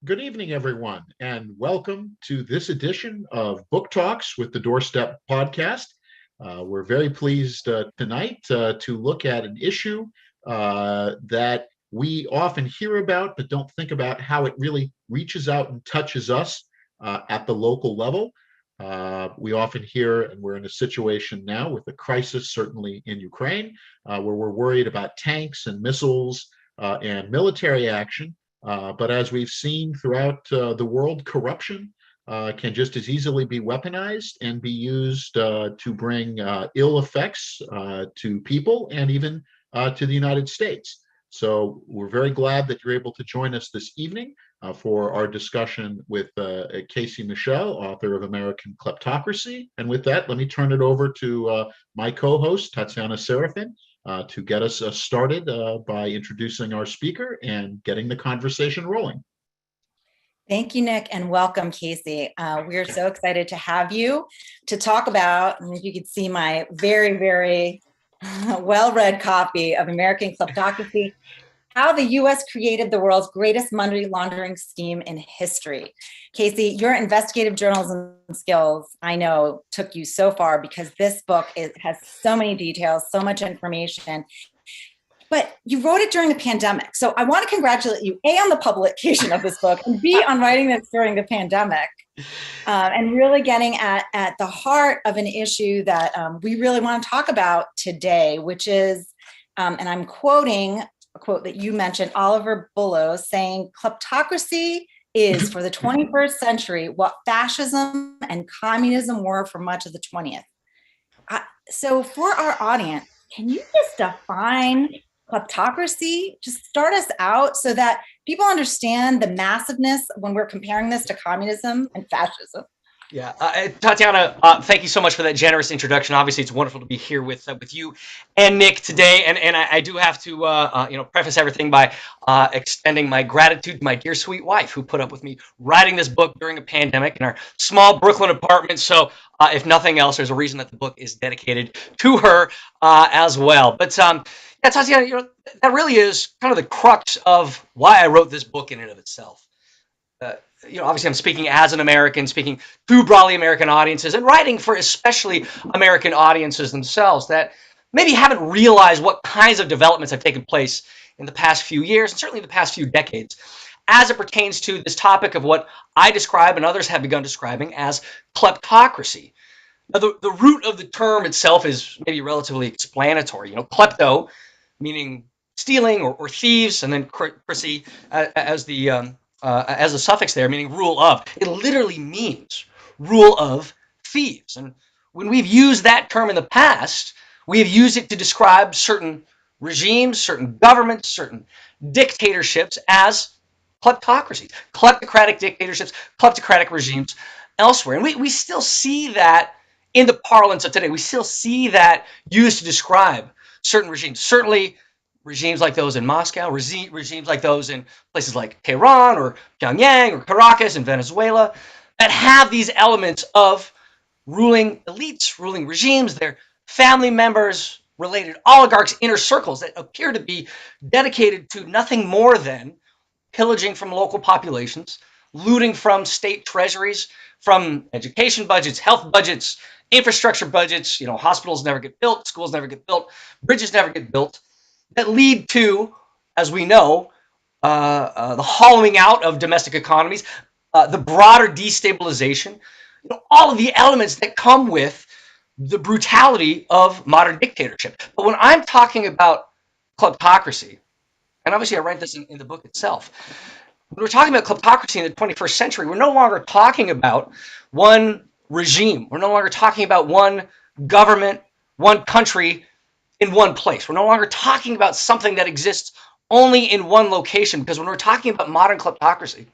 Good evening, everyone, and welcome to this edition of Book Talks with the Doorstep podcast. We're very pleased tonight to look at an issue that we often hear about, but don't think about how it really reaches out and touches us at the local level. We often hear, and we're in a situation now with a crisis, certainly in Ukraine, where we're worried about tanks and missiles and military action. But as we've seen throughout the world, corruption can just as easily be weaponized and be used to bring ill effects to people and even to the United States. So we're very glad that you're able to join us this evening for our discussion with Casey Michel, author of American Kleptocracy. And with that, let me turn it over to my co-host, Tatiana Serafin, to get us started by introducing our speaker and getting the conversation rolling. Thank you, Nick, and welcome, Casey. We're so excited to have you to talk about, and you can see my very, very well-read copy of American Kleptocracy, how the U.S. created the world's greatest money laundering scheme in history. Casey, your investigative journalism skills, I know, took you so far because this book has so many details, so much information. But you wrote it during the pandemic. So I want to congratulate you, A, on the publication of this book, and B, on writing this during the pandemic. And really getting at the heart of an issue that we really want to talk about today, which is, and I'm quoting a quote that you mentioned, Oliver Bullough, saying, "Kleptocracy is for the 21st century what fascism and communism were for much of the 20th. So for our audience, can you just define kleptocracy? Just start us out so that people understand the massiveness when we're comparing this to communism and fascism." Yeah, Tatiana, thank you so much for that generous introduction. Obviously, it's wonderful to be here with you and Nick today, and I do have to preface everything by extending my gratitude to my dear sweet wife who put up with me writing this book during a pandemic in our small Brooklyn apartment. So, if nothing else, there's a reason that the book is dedicated to her as well. But yeah, Tatiana, that really is kind of the crux of why I wrote this book in and of itself. Obviously I'm speaking as an American, speaking to broadly American audiences, and writing for especially American audiences themselves that maybe haven't realized what kinds of developments have taken place in the past few years, and certainly the past few decades, as it pertains to this topic of what I describe and others have begun describing as kleptocracy. Now, the root of the term itself is maybe relatively explanatory. Klepto, meaning stealing or thieves, and then cracy as a suffix there, meaning rule of. It literally means rule of thieves. And when we've used that term in the past, we have used it to describe certain regimes, certain governments, certain dictatorships as kleptocracies, kleptocratic dictatorships, kleptocratic regimes elsewhere. And we still see that in the parlance of today. We still see that used to describe certain regimes. Certainly regimes like those in Moscow, regimes like those in places like Tehran or Pyongyang or Caracas in Venezuela, that have these elements of ruling elites, ruling regimes, their family members, related oligarchs, inner circles that appear to be dedicated to nothing more than pillaging from local populations, looting from state treasuries, from education budgets, health budgets, infrastructure budgets. Hospitals never get built, schools never get built, bridges never get built, that lead to, as we know, the hollowing out of domestic economies, the broader destabilization, all of the elements that come with the brutality of modern dictatorship. But when I'm talking about kleptocracy, and obviously I write this in the book itself, when we're talking about kleptocracy in the 21st century, we're no longer talking about one regime. We're no longer talking about one government, one country, in one place. We're no longer talking about something that exists only in one location, because when we're talking about modern kleptocracy,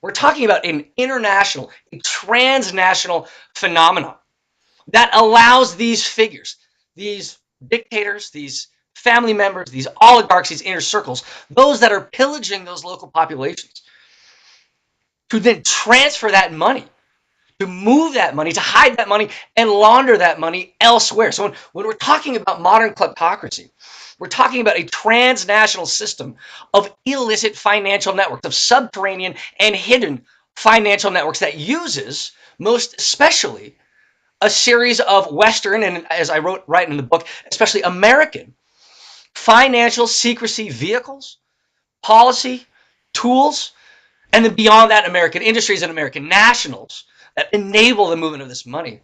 we're talking about an international, a transnational phenomenon that allows these figures, these dictators, these family members, these oligarchs, these inner circles, those that are pillaging those local populations, to then transfer that money to move that money, to hide that money, and launder that money elsewhere. So when we're talking about modern kleptocracy, we're talking about a transnational system of illicit financial networks, of subterranean and hidden financial networks that uses, most especially, a series of Western, and as I write in the book, especially American, financial secrecy vehicles, policy, tools, and then beyond that, American industries and American nationals that enable the movement of this money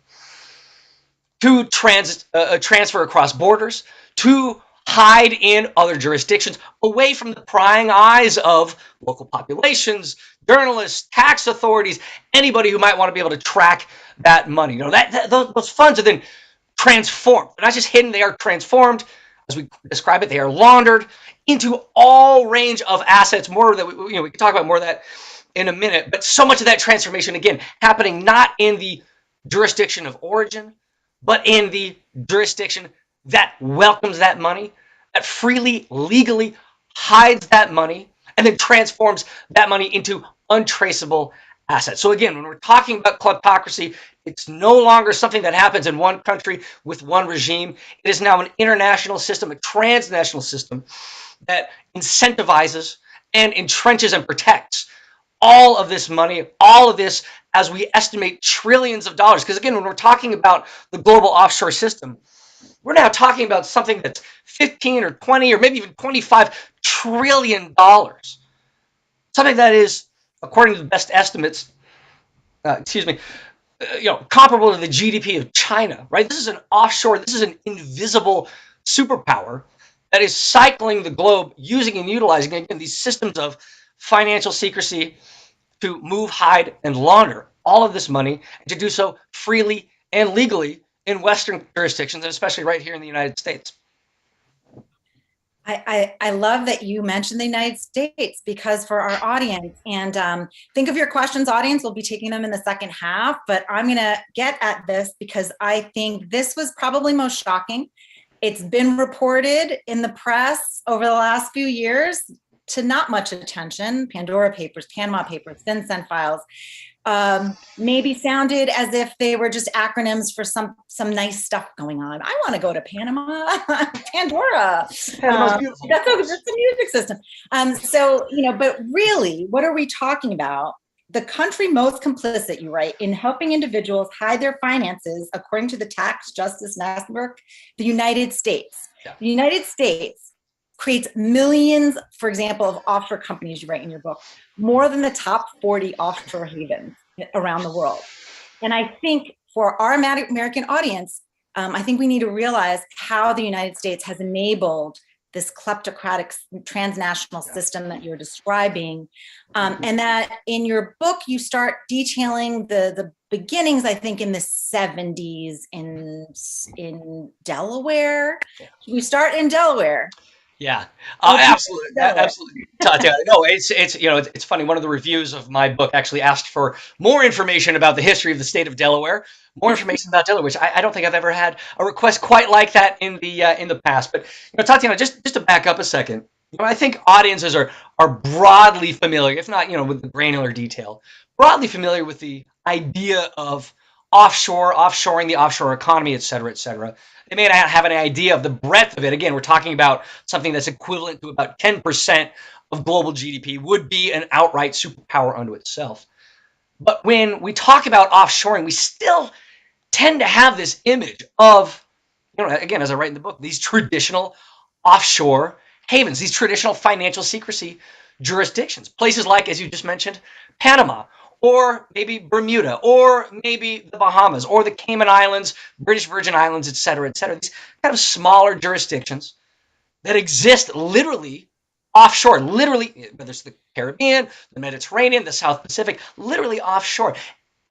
to transfer across borders, to hide in other jurisdictions, away from the prying eyes of local populations, journalists, tax authorities, anybody who might want to be able to track that money. You know, those funds are then transformed. They're not just hidden, they are transformed. As we describe it, they are laundered into all range of assets. More that we can talk about more of that in a minute. But so much of that transformation, again, happening not in the jurisdiction of origin, but in the jurisdiction that welcomes that money, that freely, legally hides that money, and then transforms that money into untraceable assets. So again, when we're talking about kleptocracy, it's no longer something that happens in one country with one regime. It is now an international system, a transnational system that incentivizes and entrenches and protects all of this money, all of this, as we estimate, trillions of dollars. Because again, when we're talking about the global offshore system, we're now talking about something that's 15 or 20 or maybe even 25 trillion dollars. Something that is, according to the best estimates, comparable to the GDP of China, right? This is an offshore, this is an invisible superpower that is cycling the globe, using and utilizing, again, these systems of financial secrecy to move, hide, and launder all of this money, and to do so freely and legally in Western jurisdictions, and especially right here in the United States. I love that you mentioned the United States, because for our audience, and think of your questions, audience, we'll be taking them in the second half, but I'm going to get at this because I think this was probably most shocking. It's been reported in the press over the last few years to not much attention. Pandora Papers, Panama Papers, FinCEN files, maybe sounded as if they were just acronyms for some nice stuff going on. I want to go to Panama, Pandora. Panama's beautiful. That's a music system. But really, what are we talking about? The country most complicit, you write, in helping individuals hide their finances, according to the Tax Justice Network, the United States. Yeah. The United States creates millions, for example, of offshore companies, you write in your book, more than the top 40 offshore havens around the world. And I think for our American audience, I think we need to realize how the United States has enabled this kleptocratic transnational system that you're describing. And that in your book, you start detailing the beginnings, I think, in the 70s in Delaware. We start in Delaware. Yeah, absolutely, Tatiana. No, it's funny. One of the reviews of my book actually asked for more information about the history of the state of Delaware, more information about Delaware, which I don't think I've ever had a request quite like that in the past. But Tatiana, just to back up a second, I think audiences are broadly familiar, if not with the granular detail, broadly familiar with the idea of offshoring the offshore economy, et cetera, et cetera. They may not have any idea of the breadth of it. Again, we're talking about something that's equivalent to about 10% of global GDP, would be an outright superpower unto itself. But when we talk about offshoring, we still tend to have this image of, again, as I write in the book, these traditional offshore havens, these traditional financial secrecy jurisdictions, places like, as you just mentioned, Panama, or maybe Bermuda, or maybe the Bahamas, or the Cayman Islands, British Virgin Islands, et cetera, et cetera. These kind of smaller jurisdictions that exist literally offshore, literally, whether it's the Caribbean, the Mediterranean, the South Pacific, literally offshore.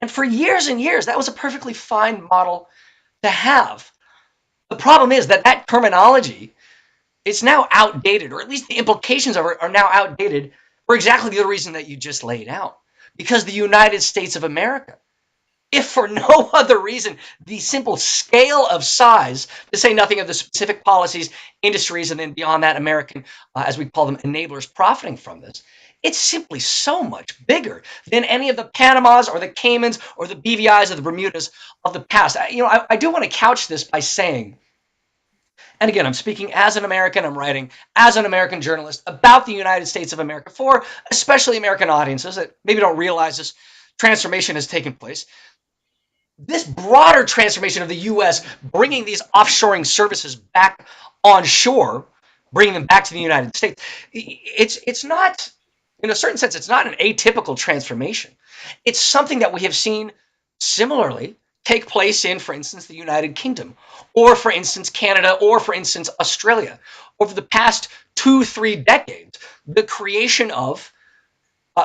And for years and years, that was a perfectly fine model to have. The problem is that terminology is now outdated, or at least the implications of it are now outdated for exactly the reason that you just laid out. Because the United States of America, if for no other reason, the simple scale of size, to say nothing of the specific policies, industries, and then beyond that, American, as we call them, enablers profiting from this, It's simply so much bigger than any of the Panamas or the Caymans or the BVIs or the Bermudas of the past. I do want to couch this by saying, and again, I'm speaking as an American, I'm writing as an American journalist about the United States of America for especially American audiences that maybe don't realize this transformation has taken place. This broader transformation of the U.S. bringing these offshoring services back on shore, bringing them back to the United States, it's not, in a certain sense, it's not an atypical transformation. It's something that we have seen similarly take place in, for instance, the United Kingdom, or for instance, Canada, or for instance, Australia. Over the past 2-3 decades, the creation of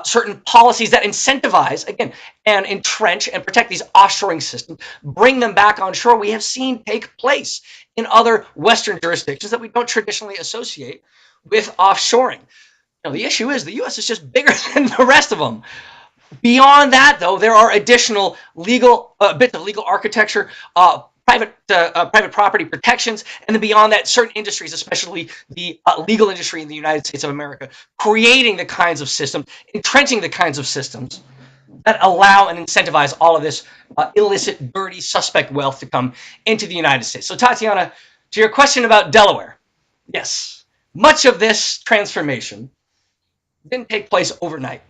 certain policies that incentivize, again, and entrench and protect these offshoring systems, bring them back on shore, we have seen take place in other Western jurisdictions that we don't traditionally associate with offshoring. The issue is the U.S. is just bigger than the rest of them. Beyond that, though, there are additional legal bits of legal architecture, private property protections, and then beyond that, certain industries, especially the legal industry in the United States of America, creating the kinds of systems, entrenching the kinds of systems that allow and incentivize all of this illicit, dirty, suspect wealth to come into the United States. So, Tatiana, to your question about Delaware, yes, much of this transformation didn't take place overnight.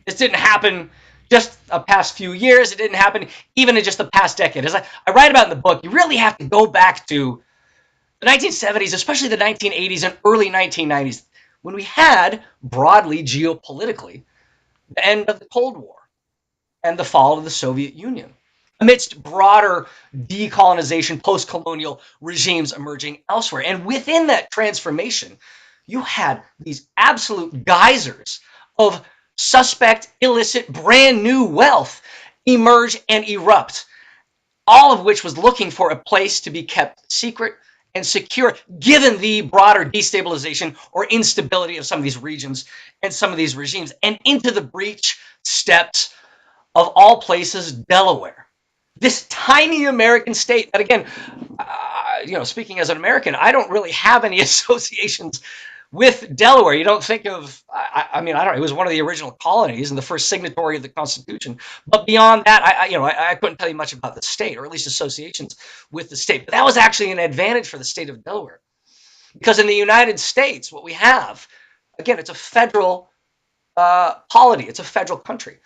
This didn't happen just the past few years. It didn't happen even in just the past decade. As I write about in the book, you really have to go back to the 1970s, especially the 1980s and early 1990s, when we had, broadly geopolitically, the end of the Cold War and the fall of the Soviet Union, amidst broader decolonization, post-colonial regimes emerging elsewhere. And within that transformation, you had these absolute geysers of suspect, illicit, brand new wealth emerge and erupt, all of which was looking for a place to be kept secret and secure, given the broader destabilization or instability of some of these regions and some of these regimes. And into the breach steps, of all places, Delaware. This tiny American state that, again, speaking as an American, I don't really have any associations with Delaware. You don't think of, I don't know, it was one of the original colonies and the first signatory of the Constitution. But beyond that, I couldn't tell you much about the state, or at least associations with the state. But that was actually an advantage for the state of Delaware. Because in the United States, what we have, again, it's a federal polity. It's a federal country.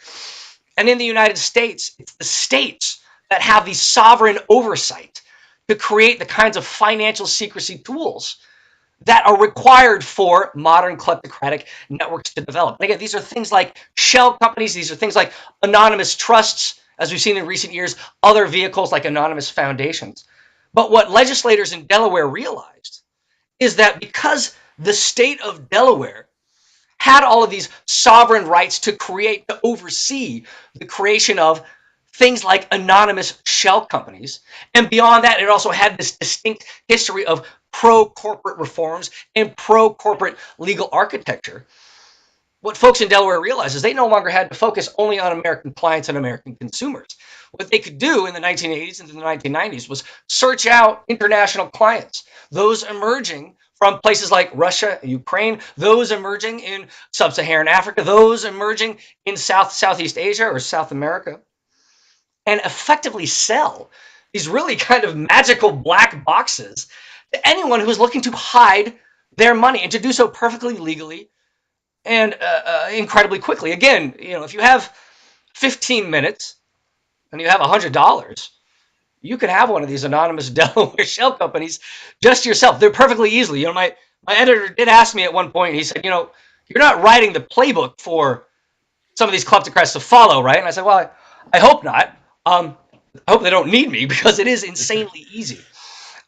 And in the United States, it's the states that have the sovereign oversight to create the kinds of financial secrecy tools that are required for modern kleptocratic networks to develop. And again, these are things like shell companies. These are things like anonymous trusts, as we've seen in recent years, other vehicles like anonymous foundations. But what legislators in Delaware realized is that because the state of Delaware had all of these sovereign rights to create, to oversee the creation of things like anonymous shell companies. And beyond that, it also had this distinct history of pro-corporate reforms and pro-corporate legal architecture. What folks in Delaware realized is they no longer had to focus only on American clients and American consumers. What they could do in the 1980s and the 1990s was search out international clients, those emerging from places like Russia, Ukraine, those emerging in sub-Saharan Africa, those emerging in Southeast Asia or South America, and effectively sell these really kind of magical black boxes to anyone who is looking to hide their money, and to do so perfectly legally and incredibly quickly. Again, if you have 15 minutes and you have $100, you could have one of these anonymous Delaware shell companies just yourself. They're perfectly easily. My editor did ask me at one point, he said, you're not writing the playbook for some of these kleptocrats to follow, right? And I said, well, I hope not. I hope they don't need me, because it is insanely easy.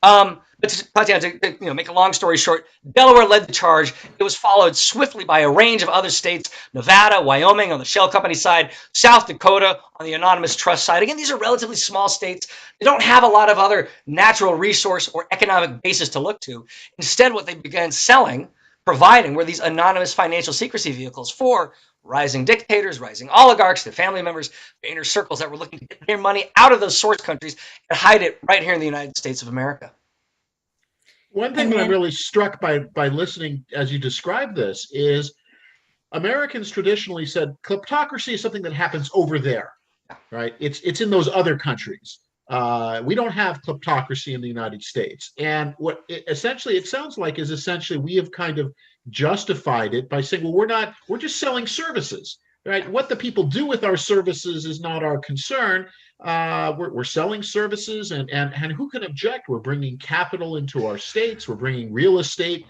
But Tatiana, to make a long story short, Delaware led the charge. It was followed swiftly by a range of other states: Nevada, Wyoming on the shell company side, South Dakota on the anonymous trust side. Again, these are relatively small states. They don't have a lot of other natural resource or economic basis to look to. Instead, what they began providing were these anonymous financial secrecy vehicles for rising dictators, rising oligarchs, their family members, their inner circles that were looking to get their money out of those source countries and hide it right here in the United States of America. One thing that I'm really struck by listening as you describe this is Americans traditionally said kleptocracy is something that happens over there, right? It's in those other countries. We don't have kleptocracy in the United States. And what essentially it sounds like is essentially we have kind of justified it by saying, well, we're just selling services, right? What the people do with our services is not our concern. We're selling services, and who can object? We're bringing capital into our states. We're bringing real estate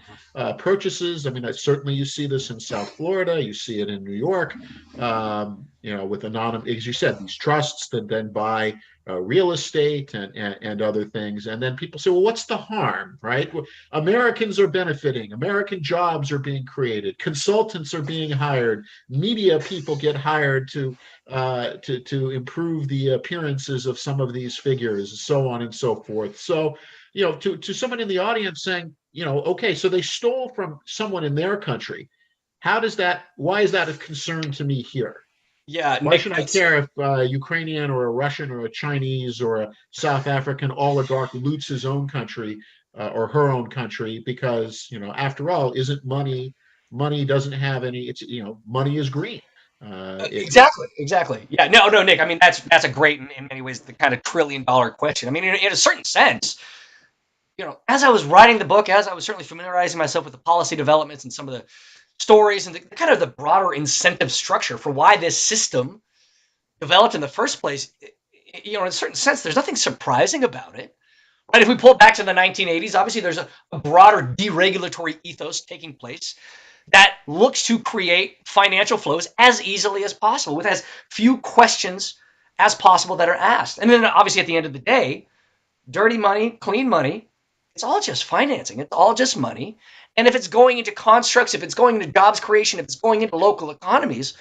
purchases. I mean, certainly you see this in South Florida. You see it in New York. With anonymous, as you said, these trusts that then buy real estate and other things. And then people say, well, what's the harm, right? Well, Americans are benefiting. American jobs are being created. Consultants are being hired. Media people get hired to improve the appearances of some of these figures, so on and so forth. So, to someone in the audience saying, okay, so they stole from someone in their country. Why is that a concern to me here? Yeah. Why should I care if a Ukrainian or a Russian or a Chinese or a South African oligarch loots his own country or her own country? Because, after all, isn't money doesn't have any, money is green. Exactly. Yeah. No, Nick. I mean, that's a great, in many ways, the kind of $1 trillion question. I mean, in a certain sense, as I was writing the book, as I was certainly familiarizing myself with the policy developments and some of the stories and the kind of the broader incentive structure for why this system developed in the first place, in a certain sense, there's nothing surprising about it. Right? If we pull back to the 1980s, obviously there's a broader deregulatory ethos taking place that looks to create financial flows as easily as possible with as few questions as possible that are asked. And then obviously at the end of the day, dirty money, clean money, it's all just financing. It's all just money. And if it's going into constructs, if it's going into jobs creation, if it's going into local economies,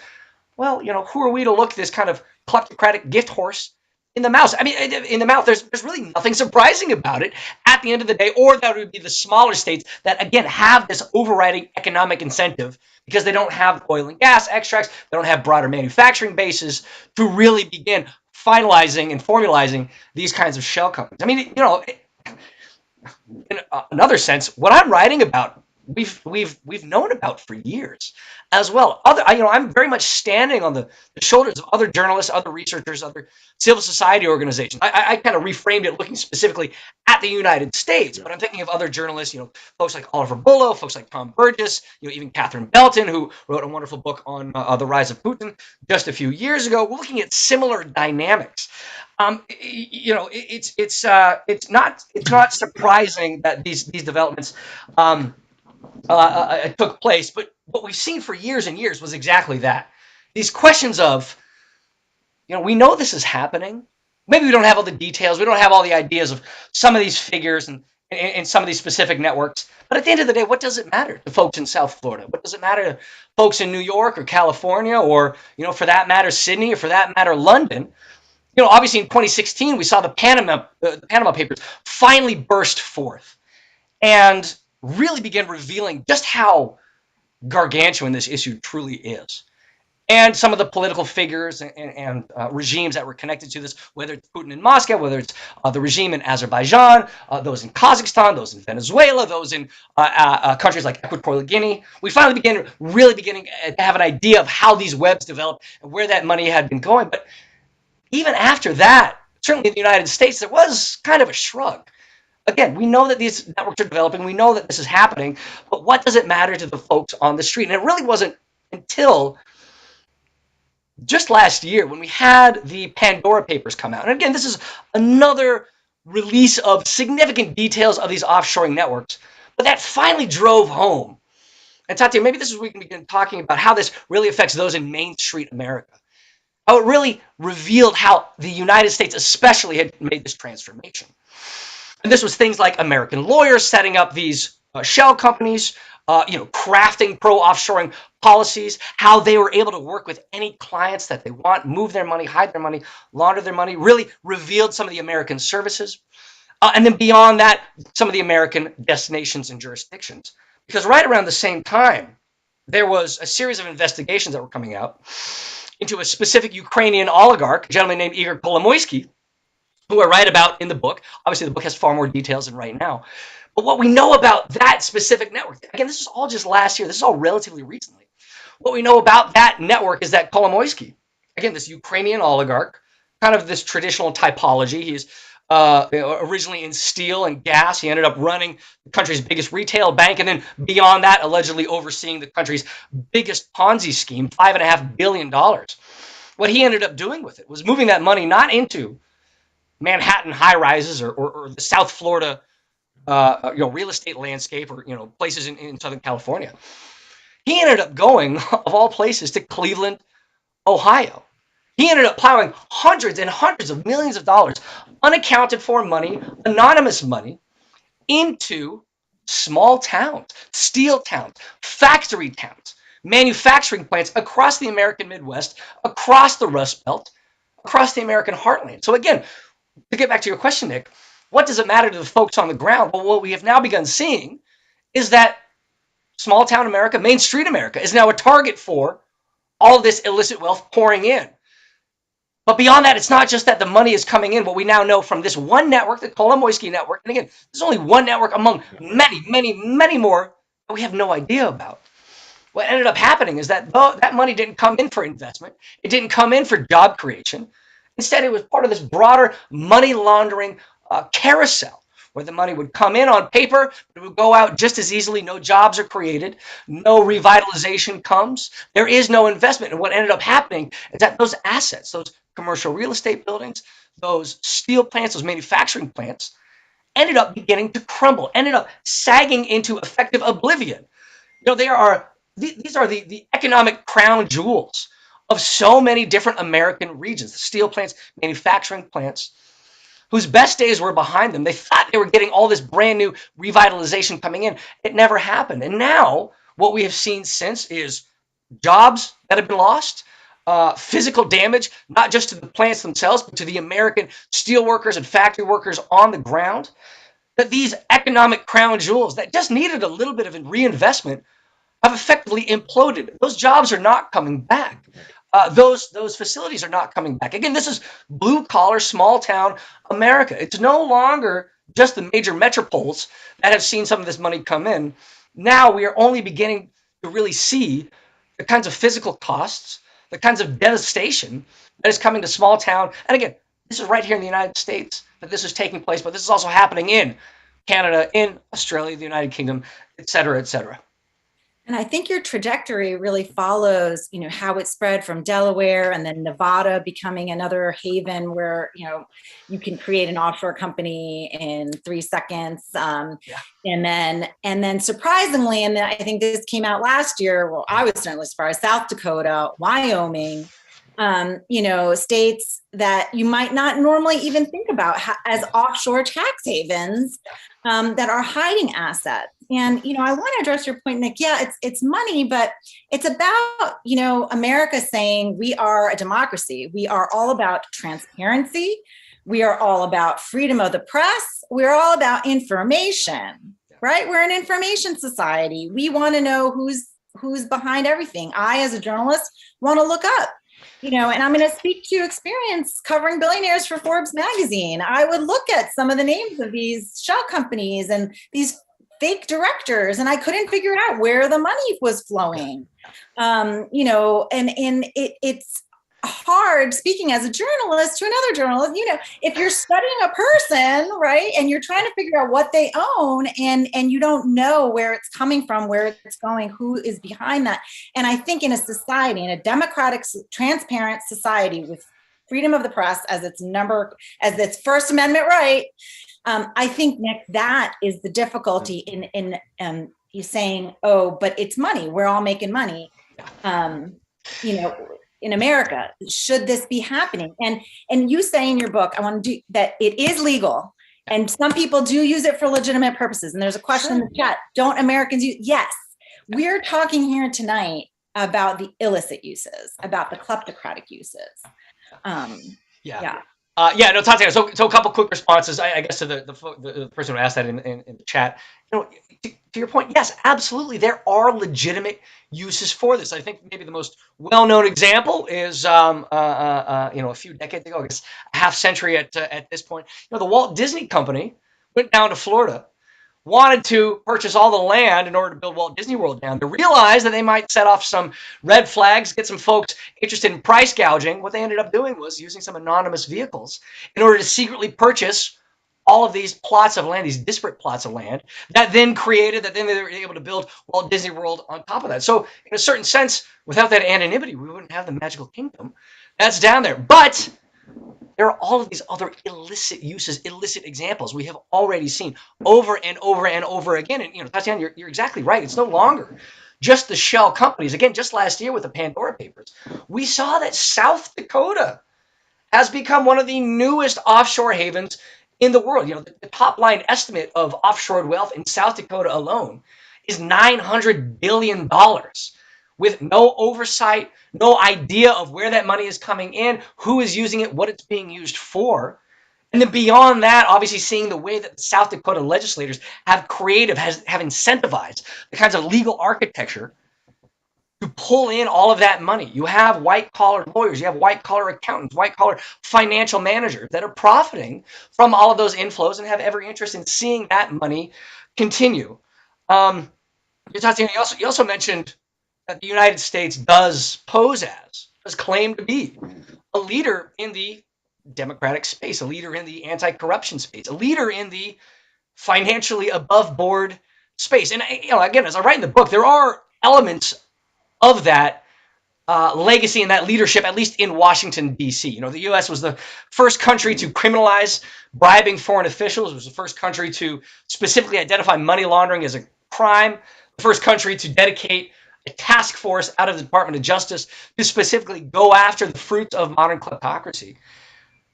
well, who are we to look this kind of kleptocratic gift horse in the mouth? I mean, in the mouth, there's really nothing surprising about it at the end of the day, or that would be the smaller states that, again, have this overriding economic incentive because they don't have oil and gas extracts, they don't have broader manufacturing bases to really begin finalizing and formalizing these kinds of shell companies. I mean, in another sense, what I'm writing about, we've known about for years as well. I'm very much standing on the shoulders of other journalists, other researchers, other civil society organizations. I kind of reframed it looking specifically at the United States, but I'm thinking of other journalists, folks like Oliver Bullough, folks like Tom Burgess, even Catherine Belton, who wrote a wonderful book on the rise of Putin just a few years ago. We're looking at similar dynamics. It's not surprising that these developments took place, but what we've seen for years and years was exactly that. These questions of, we know this is happening. Maybe we don't have all the details. We don't have all the ideas of some of these figures and some of these specific networks. But at the end of the day, what does it matter to folks in South Florida? What does it matter to folks in New York or California or, for that matter, Sydney or for that matter, London? Obviously in 2016, we saw the Panama Papers finally burst forth and really began revealing just how gargantuan this issue truly is. And some of the political figures and regimes that were connected to this, whether it's Putin in Moscow, whether it's the regime in Azerbaijan, those in Kazakhstan, those in Venezuela, those in countries like Equatorial Guinea, we finally beginning to have an idea of how these webs developed and where that money had been going. But even after that, certainly in the United States, there was kind of a shrug. Again, we know that these networks are developing. We know that this is happening. But what does it matter to the folks on the street? And it really wasn't until just last year when we had the Pandora Papers come out. And again, this is another release of significant details of these offshoring networks. But that finally drove home. And Tatiana, maybe this is where we can begin talking about how this really affects those in Main Street America. How it really revealed how the United States especially had made this transformation. And this was things like American lawyers setting up these shell companies, crafting pro-offshoring policies, how they were able to work with any clients that they want, move their money, hide their money, launder their money, really revealed some of the American services. And then beyond that, some of the American destinations and jurisdictions. Because right around the same time, there was a series of investigations that were coming out into a specific Ukrainian oligarch, a gentleman named Igor Kolomoisky, who I write about in the book. Obviously, the book has far more details than right now. But what we know about that specific network, again, this is all just last year. This is all relatively recently. What we know about that network is that Kolomoisky, again, this Ukrainian oligarch, kind of this traditional typology. He's originally in steel and gas. He ended up running the country's biggest retail bank, and then beyond that, allegedly overseeing the country's biggest Ponzi scheme, $5.5 billion. What he ended up doing with it was moving that money not into Manhattan high rises or the South Florida real estate landscape, or places in Southern California. He ended up going, of all places, to Cleveland, Ohio. He ended up plowing hundreds and hundreds of millions of dollars, unaccounted for money, anonymous money, into small towns, steel towns, factory towns, manufacturing plants across the American Midwest, across the Rust Belt, across the American heartland. So again, to get back to your question, Nick, what does it matter to the folks on the ground? Well, what we have now begun seeing is that small town America, Main Street America, is now a target for all of this illicit wealth pouring in. But beyond that, it's not just that the money is coming in. What we now know from this one network, the Kolomoisky network, and again, there's only one network among many, many, many more that we have no idea about. What ended up happening is that that money didn't come in for investment. It didn't come in for job creation. Instead, it was part of this broader money laundering carousel, where the money would come in on paper, but it would go out just as easily. No jobs are created. No revitalization comes. There is no investment. And what ended up happening is that those assets, those commercial real estate buildings, those steel plants, those manufacturing plants, ended up beginning to crumble, ended up sagging into effective oblivion. These are the economic crown jewels of so many different American regions, the steel plants, manufacturing plants, whose best days were behind them. They thought they were getting all this brand new revitalization coming in. It never happened. And now what we have seen since is jobs that have been lost, physical damage, not just to the plants themselves, but to the American steel workers and factory workers on the ground. That these economic crown jewels that just needed a little bit of reinvestment have effectively imploded. Those jobs are not coming back. Those facilities are not coming back. Again, this is blue-collar, small-town America. It's no longer just the major metropoles that have seen some of this money come in. Now we are only beginning to really see the kinds of physical costs, the kinds of devastation that is coming to small town. And again, this is right here in the United States that this is taking place, but this is also happening in Canada, in Australia, the United Kingdom, et cetera, et cetera. And I think your trajectory really follows, how it spread from Delaware and then Nevada becoming another haven where, you can create an offshore company in 3 seconds. And then surprisingly, and I think this came out last year, well, I was certainly surprised, South Dakota, Wyoming, states that you might not normally even think about as offshore tax havens that are hiding assets. And, I want to address your point, Nick. Yeah, it's money, but it's about, America saying we are a democracy. We are all about transparency. We are all about freedom of the press. We're all about information, right? We're an information society. We want to know who's behind everything. I, as a journalist, want to look up. And I'm going to speak to experience covering billionaires for Forbes magazine. I would look at some of the names of these shell companies and these fake directors, and I couldn't figure out where the money was flowing. And it's hard speaking as a journalist to another journalist, if you're studying a person, right, and you're trying to figure out what they own and you don't know where it's coming from, where it's going, who is behind that. And I think in a society, in a democratic, transparent society with freedom of the press as its First Amendment right, I think, Nick, that is the difficulty in you saying, oh, but it's money. We're all making money. In America, should this be happening? And you say in your book, I want to do that it is legal. And some people do use it for legitimate purposes. And there's a question in the chat. Don't Americans use? Yes. We're talking here tonight about the illicit uses, about the kleptocratic uses. No, Tatiana. So a couple quick responses, I guess, to the person who asked that in the chat. To your point, yes, absolutely, there are legitimate uses for this. I think maybe the most well-known example is, a few decades ago, I guess a half century at this point, the Walt Disney Company went down to Florida wanted to purchase all the land in order to build Walt Disney World down. They realized that they might set off some red flags, get some folks interested in price gouging. What they ended up doing was using some anonymous vehicles in order to secretly purchase all of these plots of land, these disparate plots of land, that then they were able to build Walt Disney World on top of that. So in a certain sense, without that anonymity, we wouldn't have the magical kingdom that's down there. But there are all of these other illicit uses, illicit examples we have already seen over and over and over again. And, Tatiana, you're exactly right. It's no longer just the shell companies. Again, just last year with the Pandora Papers, we saw that South Dakota has become one of the newest offshore havens in the world. The top line estimate of offshore wealth in South Dakota alone is $900 billion with no oversight, no idea of where that money is coming in, who is using it, what it's being used for. And then beyond that, obviously seeing the way that the South Dakota legislators have incentivized the kinds of legal architecture to pull in all of that money. You have white-collar lawyers, you have white-collar accountants, white-collar financial managers that are profiting from all of those inflows and have every interest in seeing that money continue. Tatiana, you also mentioned that the United States does claim to be a leader in the democratic space, a leader in the anti-corruption space, a leader in the financially above board space. And again, as I write in the book, there are elements of that legacy and that leadership, at least in Washington, D.C. The U.S. was the first country to criminalize bribing foreign officials. It was the first country to specifically identify money laundering as a crime, the first country to dedicate a task force out of the Department of Justice to specifically go after the fruits of modern kleptocracy.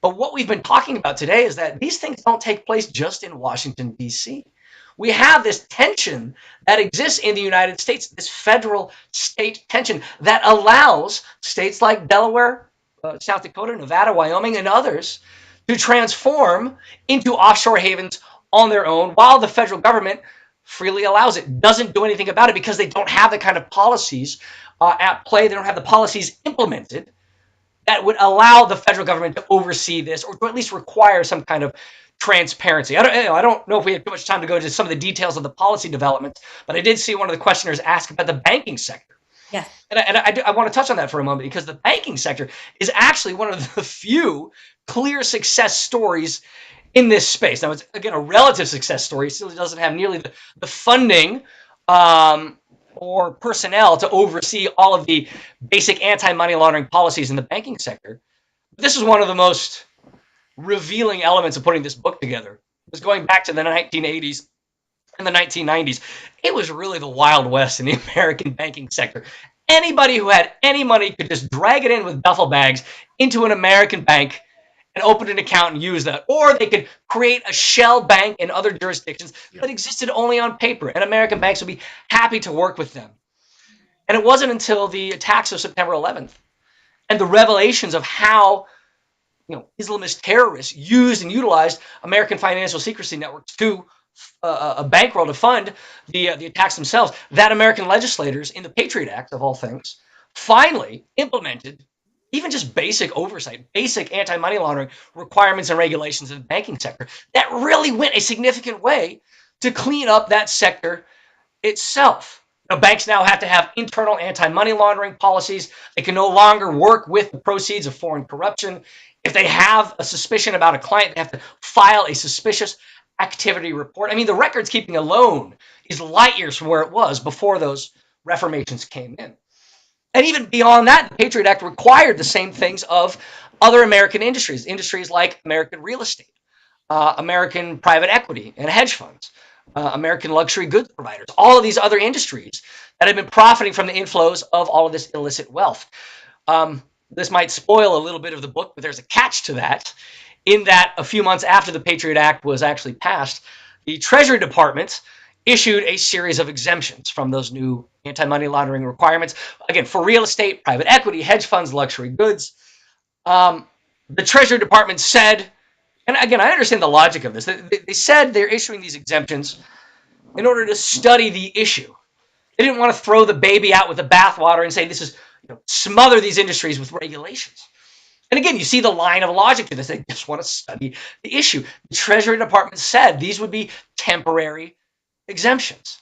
But what we've been talking about today is that these things don't take place just in Washington, D.C. We have this tension that exists in the United States, this federal state tension that allows states like Delaware, South Dakota, Nevada, Wyoming, and others to transform into offshore havens on their own, while the federal government freely allows it, doesn't do anything about it because they don't have the kind of policies at play. They don't have the policies implemented that would allow the federal government to oversee this, or to at least require some kind of transparency. I don't know if we have too much time to go into some of the details of the policy development, but I did see one of the questioners ask about the banking sector. Yeah. And I want to touch on that for a moment, because the banking sector is actually one of the few clear success stories in this space. Now, it's, again, a relative success story. It still doesn't have nearly the funding or personnel to oversee all of the basic anti-money laundering policies in the banking sector. But this is one of the most revealing elements of putting this book together. It was going back to the 1980s and the 1990s. It was really the Wild West in the American banking sector. Anybody who had any money could just drag it in with duffel bags into an American bank and open an account and use that. Or they could create a shell bank in other jurisdictions that existed only on paper, and American banks would be happy to work with them. And it wasn't until the attacks of September 11th and the revelations of how Islamist terrorists used and utilized American financial secrecy networks to bankroll to fund the attacks themselves, that American legislators in the Patriot Act, of all things, finally implemented even just basic oversight, basic anti-money laundering requirements and regulations in the banking sector that really went a significant way to clean up that sector itself. Banks now have to have internal anti-money laundering policies. They can no longer work with the proceeds of foreign corruption. If they have a suspicion about a client, they have to file a suspicious activity report. I mean, the records keeping alone is light years from where it was before those reformations came in. And even beyond that, the Patriot Act required the same things of other American industries like American real estate, American private equity and hedge funds, American luxury goods providers, all of these other industries that have been profiting from the inflows of all of this illicit wealth. This might spoil a little bit of the book, but there's a catch to that, in that a few months after the Patriot Act was actually passed, the Treasury Department issued a series of exemptions from those new anti-money laundering requirements. Again, for real estate, private equity, hedge funds, luxury goods. The Treasury Department said, and again, I understand the logic of this. They said they're issuing these exemptions in order to study the issue. They didn't want to throw the baby out with the bathwater and say this is, smother these industries with regulations. And again, you see the line of logic to this. They just want to study the issue. The Treasury Department said these would be temporary exemptions.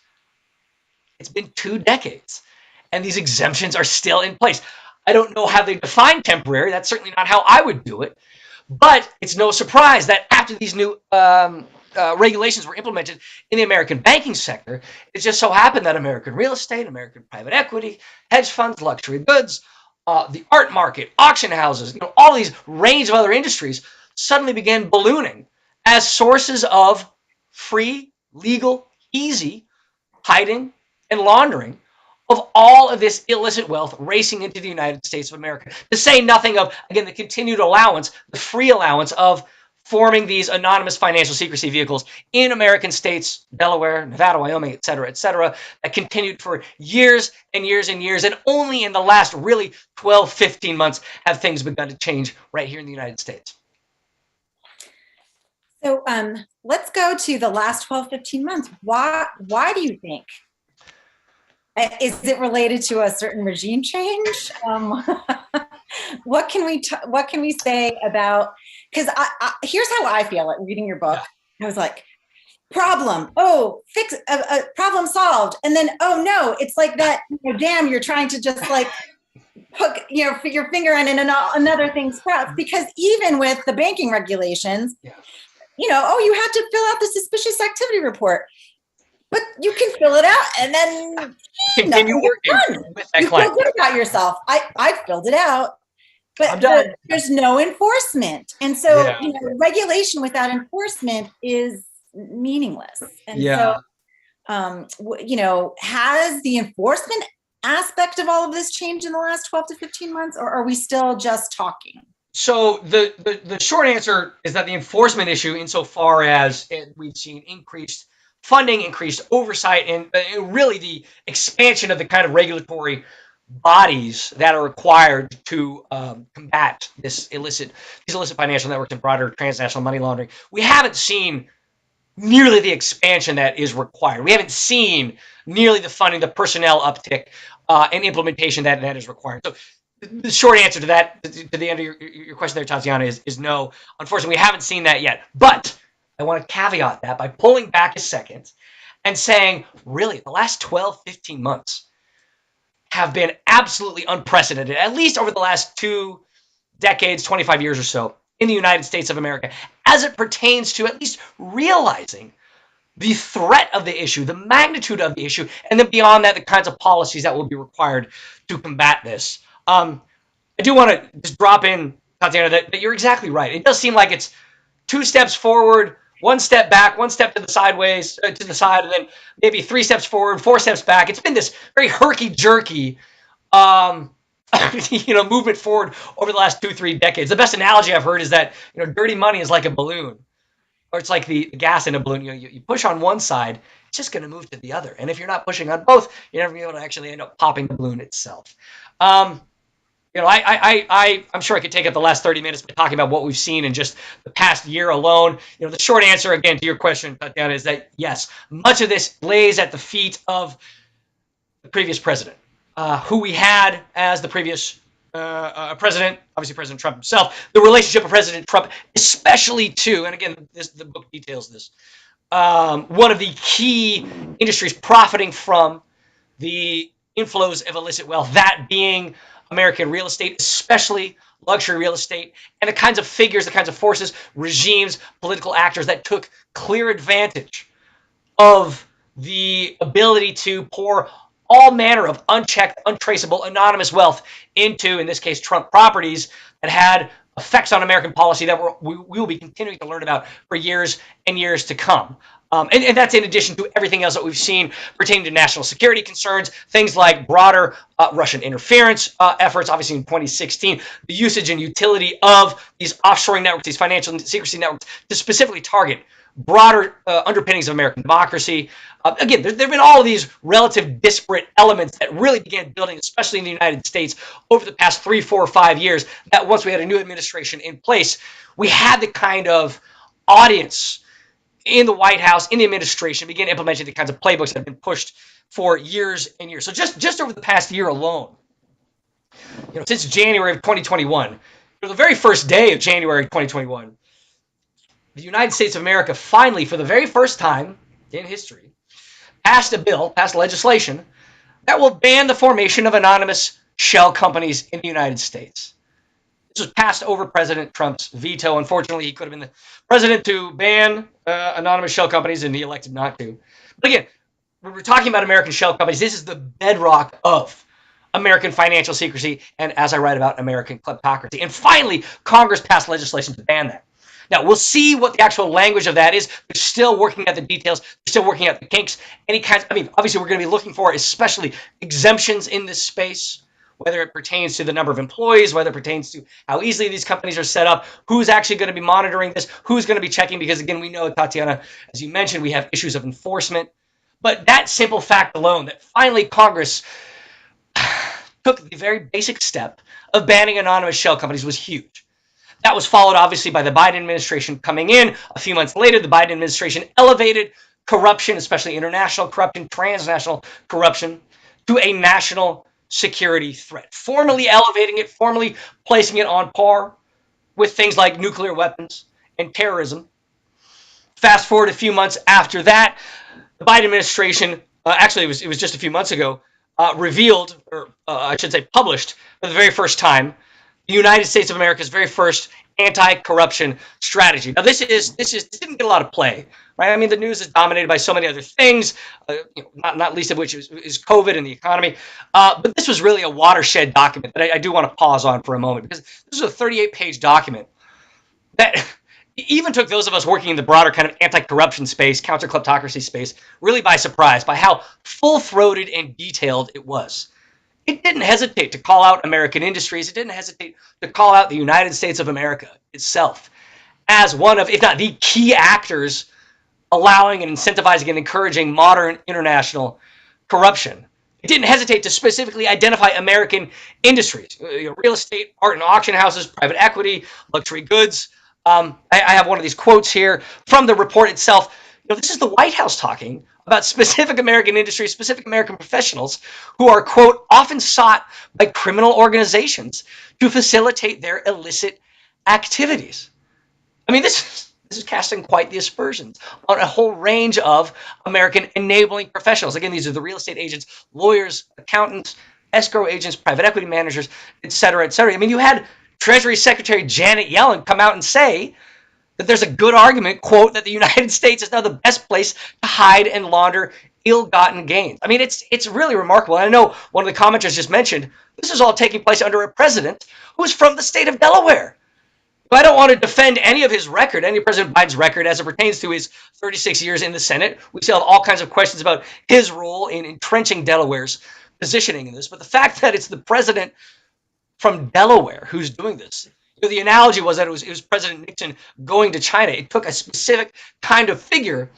It's been 2 decades, and these exemptions are still in place. I don't know how they define temporary. That's certainly not how I would do it. But it's no surprise that after these new regulations were implemented in the American banking sector, it just so happened that American real estate, American private equity, hedge funds, luxury goods, the art market, auction houses, all these range of other industries suddenly began ballooning as sources of free, legal, easy hiding and laundering of all of this illicit wealth racing into the United States of America. To say nothing of, again, the continued allowance, the free allowance of forming these anonymous financial secrecy vehicles in American states, Delaware, Nevada, Wyoming, et cetera, that continued for years and years and years. And only in the last really 12, 15 months have things begun to change right here in the United States. So let's go to the last 12, 15 months. Why do you think? Is it related to a certain regime change? What can we say about? Because here's how I feel it reading your book. I was like, problem. Oh, fix problem solved, and then oh no, it's like that. Damn, you're trying to just like hook your finger in and another thing sprouts. Because even with the banking regulations, you had to fill out the suspicious activity report. But you can fill it out and then continue working with that client. You feel good about yourself. I filled it out, but there's no enforcement. And so regulation without enforcement is meaningless. And so, has the enforcement aspect of all of this changed in the last 12 to 15 months, or are we still just talking? So the short answer is that the enforcement issue, insofar as we've seen increased funding, increased oversight, and really the expansion of the kind of regulatory bodies that are required to combat these illicit financial networks and broader transnational money laundering. We haven't seen nearly the expansion that is required. We haven't seen nearly the funding, the personnel uptick, and implementation that is required. So the short answer to that, to the end of your question there, Tatiana, is no. Unfortunately, we haven't seen that yet. But I want to caveat that by pulling back a second and saying, really, the last 12, 15 months have been absolutely unprecedented, at least over the last 2 decades, 25 years or so, in the United States of America, as it pertains to at least realizing the threat of the issue, the magnitude of the issue, and then beyond that, the kinds of policies that will be required to combat this. I do want to just drop in, Tatiana, that you're exactly right. It does seem like it's 2 steps forward, 1 step back, 1 step to the side, and then maybe 3 steps forward, 4 steps back. It's been this very herky-jerky, movement forward over the last 2-3 decades. The best analogy I've heard is that dirty money is like a balloon, or it's like the gas in a balloon. You push on one side, it's just going to move to the other, and if you're not pushing on both, you're never going to be able to actually end up popping the balloon itself. I'm sure I could take up the last 30 minutes by talking about what we've seen in just the past year alone. The short answer, again, to your question, Tatiana, is that yes, much of this lays at the feet of the previous president, who we had as the previous president, obviously President Trump himself, the relationship of President Trump, especially to, and again, the book details this, one of the key industries profiting from the inflows of illicit wealth, that being American real estate, especially luxury real estate, and the kinds of figures, the kinds of forces, regimes, political actors that took clear advantage of the ability to pour all manner of unchecked, untraceable, anonymous wealth into, in this case, Trump properties that had effects on American policy that we will be continuing to learn about for years and years to come. And that's in addition to everything else that we've seen pertaining to national security concerns, things like broader Russian interference efforts, obviously in 2016, the usage and utility of these offshoring networks, these financial secrecy networks, to specifically target broader underpinnings of American democracy. Again, there have been all of these relative disparate elements that really began building, especially in the United States, over the past 3, 4, 5 years, that once we had a new administration in place, we had the kind of audience in the White House, in the administration, began implementing the kinds of playbooks that have been pushed for years and years. So just over the past year alone, since January of 2021, the very first day of January 2021, the United States of America finally, for the very first time in history, passed a bill, passed legislation that will ban the formation of anonymous shell companies in the United States. This was passed over President Trump's veto. Unfortunately, he could have been the president to ban anonymous shell companies, and he elected not to. But again, when we're talking about American shell companies, this is the bedrock of American financial secrecy and, as I write about, American kleptocracy. And finally, Congress passed legislation to ban that. Now, we'll see what the actual language of that is. They're still working at the details. They're still working at the kinks. Any kinds, obviously, we're going to be looking for especially exemptions in this space, whether it pertains to the number of employees, whether it pertains to how easily these companies are set up, who's actually going to be monitoring this, who's going to be checking, because, again, we know, Tatiana, as you mentioned, we have issues of enforcement. But that simple fact alone, that finally Congress took the very basic step of banning anonymous shell companies, was huge. That was followed, obviously, by the Biden administration coming in. A few months later, the Biden administration elevated corruption, especially international corruption, transnational corruption, to a national security threat, formally elevating it, formally placing it on par with things like nuclear weapons and terrorism. Fast forward a few months after that, the Biden administration, actually it was just a few months ago, revealed, or I should say published for the very first time, the United States of America's very first anti-corruption strategy. Now, this didn't get a lot of play, right? I mean, the news is dominated by so many other things, not least of which is COVID and the economy. But this was really a watershed document that I do want to pause on for a moment, because this is a 38-page document that even took those of us working in the broader kind of anti-corruption space, counter-kleptocracy space, really by surprise by how full-throated and detailed it was. It didn't hesitate to call out American industries. It didn't hesitate to call out the United States of America itself as one of, if not the key actors, allowing and incentivizing and encouraging modern international corruption. It didn't hesitate to specifically identify American industries, real estate, art and auction houses, private equity, luxury goods. I have one of these quotes here from the report itself. This is the White House talking about specific American industries, specific American professionals who are, quote, often sought by criminal organizations to facilitate their illicit activities. I mean, this is casting quite the aspersions on a whole range of American enabling professionals. Again, these are the real estate agents, lawyers, accountants, escrow agents, private equity managers, et cetera, et cetera. I mean, you had Treasury Secretary Janet Yellen come out and say that there's a good argument, quote, that the United States is now the best place to hide and launder ill-gotten gains. I mean, it's really remarkable. And I know one of the commenters just mentioned this is all taking place under a president who's from the state of Delaware. But I don't want to defend any of his record, any of President Biden's record as it pertains to his 36 years in the Senate. We still have all kinds of questions about his role in entrenching Delaware's positioning in this. But the fact that it's the president from Delaware who's doing this, the analogy was that it was President Nixon going to China. It took a specific kind of figure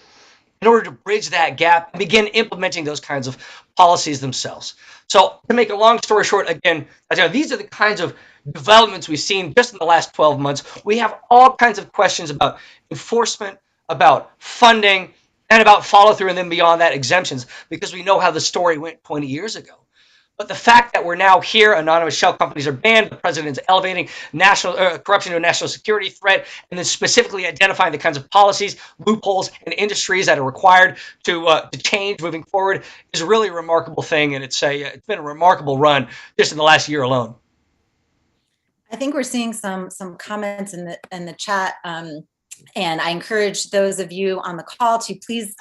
in order to bridge that gap and begin implementing those kinds of policies themselves. So to make a long story short, again, these are the kinds of developments we've seen just in the last 12 months. We have all kinds of questions about enforcement, about funding, and about follow through, and then beyond that, exemptions, because we know how the story went 20 years ago. But the fact that we're now here, anonymous shell companies are banned, the president's elevating national corruption to a national security threat, and then specifically identifying the kinds of policies, loopholes, and industries that are required to change moving forward is a really remarkable thing, and it's been a remarkable run just in the last year alone. I think we're seeing some comments in the chat. And I encourage those of you on the call to please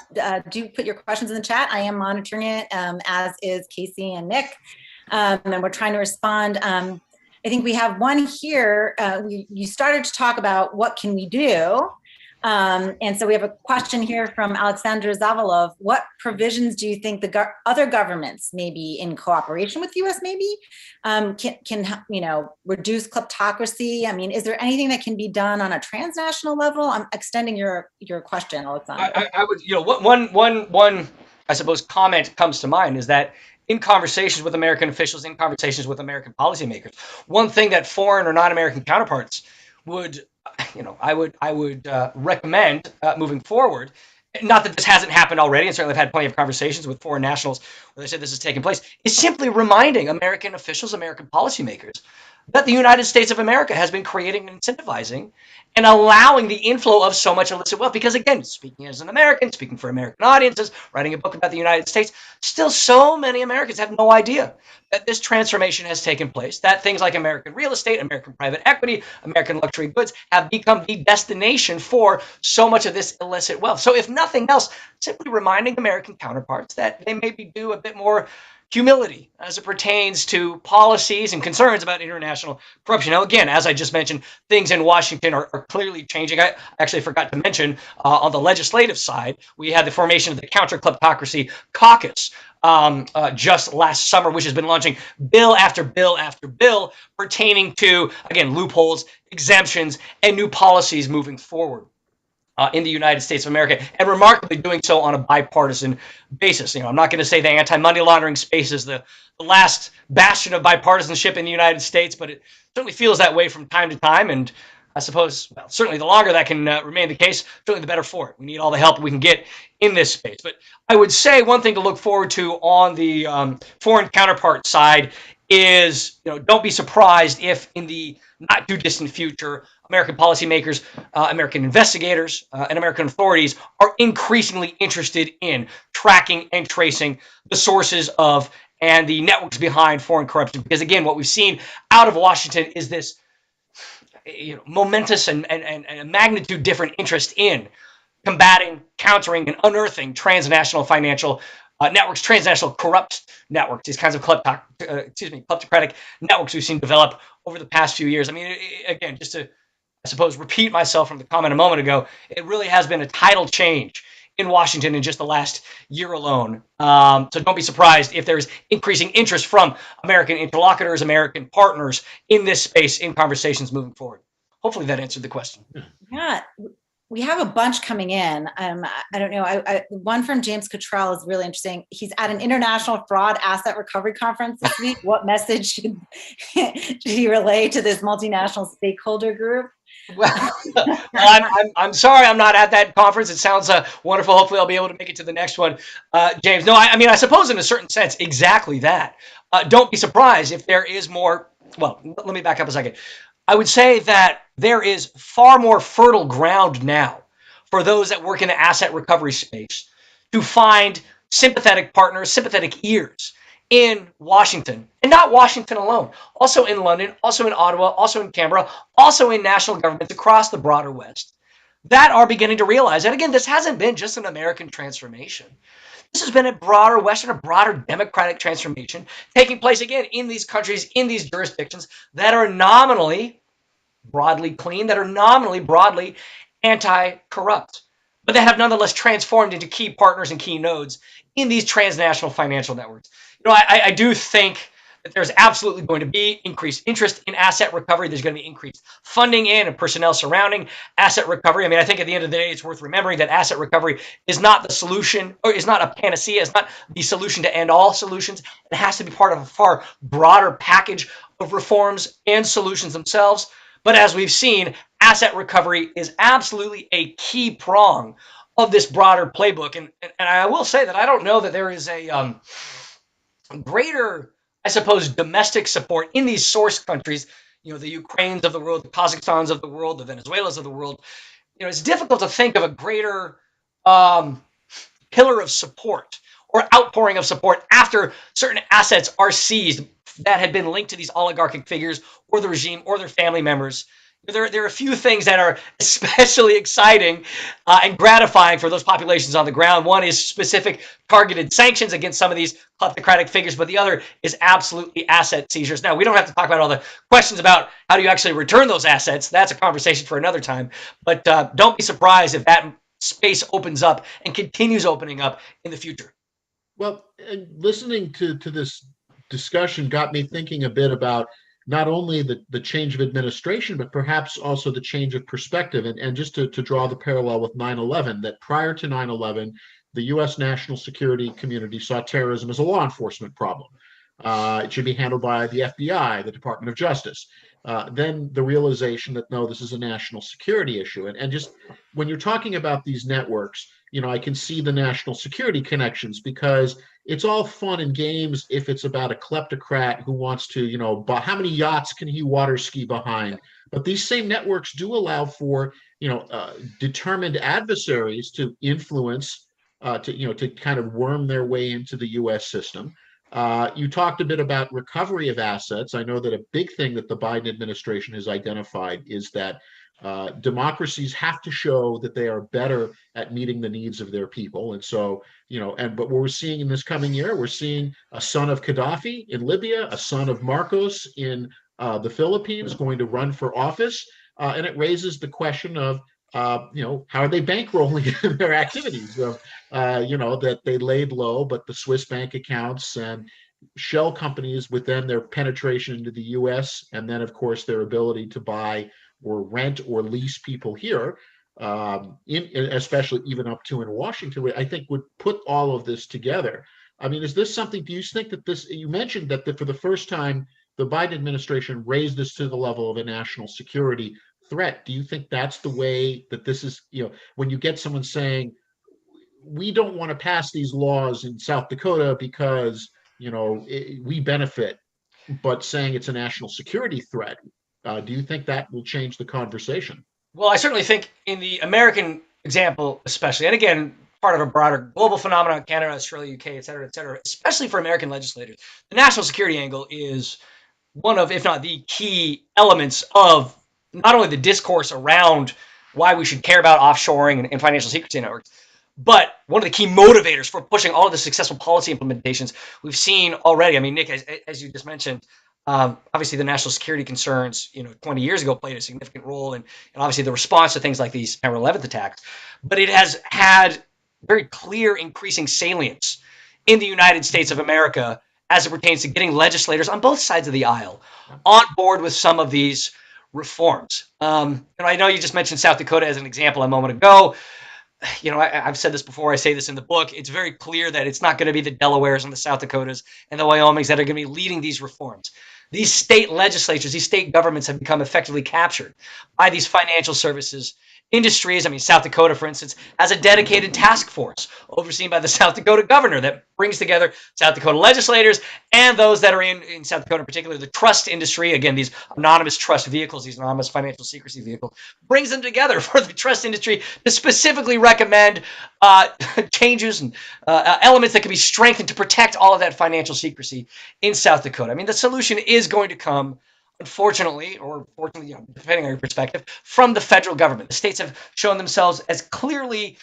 do put your questions in the chat. I am monitoring it, as is Casey and Nick, and we're trying to respond. I think we have one here. You started to talk about what can we do, and so we have a question here from Alexander Zavalov. What provisions do you think the other governments, maybe in cooperation with U.S., maybe can reduce kleptocracy? I mean, is there anything that can be done on a transnational level? I'm extending your question, Alexander. I would, one I suppose comment comes to mind is that in conversations with American officials, in conversations with American policymakers, one thing that foreign or non-American counterparts would I would recommend moving forward, not that this hasn't happened already, and certainly I've had plenty of conversations with foreign nationals where they said this is taking place, is simply reminding American officials, American policymakers, that the United States of America has been creating and incentivizing and allowing the inflow of so much illicit wealth. Because again, speaking as an American, speaking for American audiences, writing a book about the United States, still so many Americans have no idea that this transformation has taken place, that things like American real estate, American private equity, American luxury goods have become the destination for so much of this illicit wealth. So if nothing else, simply reminding American counterparts that they maybe do a bit more humility as it pertains to policies and concerns about international corruption. Now, again, as I just mentioned, things in Washington are clearly changing. I actually forgot to mention on the legislative side, we had the formation of the Counter-Kleptocracy Caucus just last summer, which has been launching bill after bill after bill pertaining to, again, loopholes, exemptions, and new policies moving forward. In the United States of America, and remarkably doing so on a bipartisan basis. I'm not going to say the anti-money laundering space is the last bastion of bipartisanship in the United States, but it certainly feels that way from time to time. And I suppose, well, certainly the longer that can remain the case, certainly the better for it. We need all the help we can get in this space. But I would say one thing to look forward to on the foreign counterpart side is, don't be surprised if in the not too distant future, American policymakers, American investigators, and American authorities are increasingly interested in tracking and tracing the sources of and the networks behind foreign corruption. Because again, what we've seen out of Washington is this momentous and magnitude different interest in combating, countering, and unearthing transnational financial networks, transnational corrupt networks, these kinds of kleptocratic networks we've seen develop over the past few years. I mean, again, just to, I suppose, repeat myself from the comment a moment ago, it really has been a tidal change in Washington in just the last year alone. So don't be surprised if there's increasing interest from American interlocutors, American partners in this space in conversations moving forward. Hopefully that answered the question. Yeah. We have a bunch coming in. I don't know. One from James Cottrell is really interesting. He's at an international fraud asset recovery conference this week. What message should he relay to this multinational stakeholder group? Well, I'm sorry I'm not at that conference. It sounds wonderful. Hopefully I'll be able to make it to the next one, James. No, I mean, I suppose in a certain sense, exactly that. Don't be surprised if there is more. Well, let me back up a second. I would say that there is far more fertile ground now for those that work in the asset recovery space to find sympathetic partners, sympathetic ears in Washington, and not Washington alone, also in London, also in Ottawa, also in Canberra, also in national governments across the broader West that are beginning to realize that, again, this hasn't been just an American transformation. This has been a broader Western, a broader democratic transformation taking place, again, in these countries, in these jurisdictions that are nominally broadly clean, that are nominally broadly anti-corrupt, but that have nonetheless transformed into key partners and key nodes in these transnational financial networks. I do think that there's absolutely going to be increased interest in asset recovery. There's going to be increased funding in and personnel surrounding asset recovery. I mean, I think at the end of the day, it's worth remembering that asset recovery is not the solution, or is not a panacea. It's not the solution to end all solutions. It has to be part of a far broader package of reforms and solutions themselves. But as we've seen, asset recovery is absolutely a key prong of this broader playbook. And I will say that I don't know that there is a greater, I suppose, domestic support in these source countries, the Ukraines of the world, the Kazakhstans of the world, the Venezuelas of the world. It's difficult to think of a greater pillar of support or outpouring of support after certain assets are seized that had been linked to these oligarchic figures or the regime or their family members. There are a few things that are especially exciting and gratifying for those populations on the ground. One is specific targeted sanctions against some of these kleptocratic figures, but the other is absolutely asset seizures. Now, we don't have to talk about all the questions about how do you actually return those assets. That's a conversation for another time. But don't be surprised if that space opens up and continues opening up in the future. Well, listening to this discussion got me thinking a bit about not only the change of administration, but perhaps also the change of perspective. And just to draw the parallel with 9/11, that prior to 9/11, the U.S. national security community saw terrorism as a law enforcement problem. It should be handled by the FBI, the Department of Justice. then the realization that no, this is a national security issue. And just when you're talking about these networks, I can see the national security connections, because it's all fun and games if it's about a kleptocrat who wants to, how many yachts can he water ski behind? But these same networks do allow for, determined adversaries to influence, to kind of worm their way into the U.S. system. You talked a bit about recovery of assets. I know that a big thing that the Biden administration has identified is that democracies have to show that they are better at meeting the needs of their people. And so, but what we're seeing in this coming year, we're seeing a son of Gaddafi in Libya, a son of Marcos in the Philippines going to run for office. And it raises the question of, how are they bankrolling their activities? That they laid low, but the Swiss bank accounts and shell companies within their penetration into the U.S., and then, of course, their ability to buy or rent or lease people here, especially even up to in Washington, I think would put all of this together. I mean, is this something, do you think that this, you mentioned that for the first time, the Biden administration raised this to the level of a national security threat. Do you think that's the way that this is, when you get someone saying, we don't want to pass these laws in South Dakota because, we benefit, but saying it's a national security threat, do you think that will change the conversation? Well, I certainly think in the American example, especially, and again, part of a broader global phenomenon, Canada, Australia, UK, et cetera, especially for American legislators, the national security angle is one of, if not the key elements of not only the discourse around why we should care about offshoring and financial secrecy networks, but one of the key motivators for pushing all of the successful policy implementations we've seen already. I mean, Nick, as you just mentioned, obviously the national security concerns, 20 years ago played a significant role in, and obviously the response to things like these September 11th attacks. But it has had very clear increasing salience in the United States of America as it pertains to getting legislators on both sides of the aisle on board with some of these reforms. I know you just mentioned South Dakota as an example a moment ago. I've said this before, I say this in the book, it's very clear that it's not going to be the Delawares and the South Dakotas and the Wyomings that are going to be leading these reforms. These state legislatures, these state governments have become effectively captured by these financial services industries. I mean, South Dakota, for instance, has a dedicated task force overseen by the South Dakota governor that brings together South Dakota legislators and those that are in South Dakota in particular, the trust industry, again, these anonymous trust vehicles, these anonymous financial secrecy vehicles, brings them together for the trust industry to specifically recommend changes and elements that can be strengthened to protect all of that financial secrecy in South Dakota. I mean, the solution is going to come, unfortunately, or fortunately, depending on your perspective, from the federal government. The states have shown themselves as clearly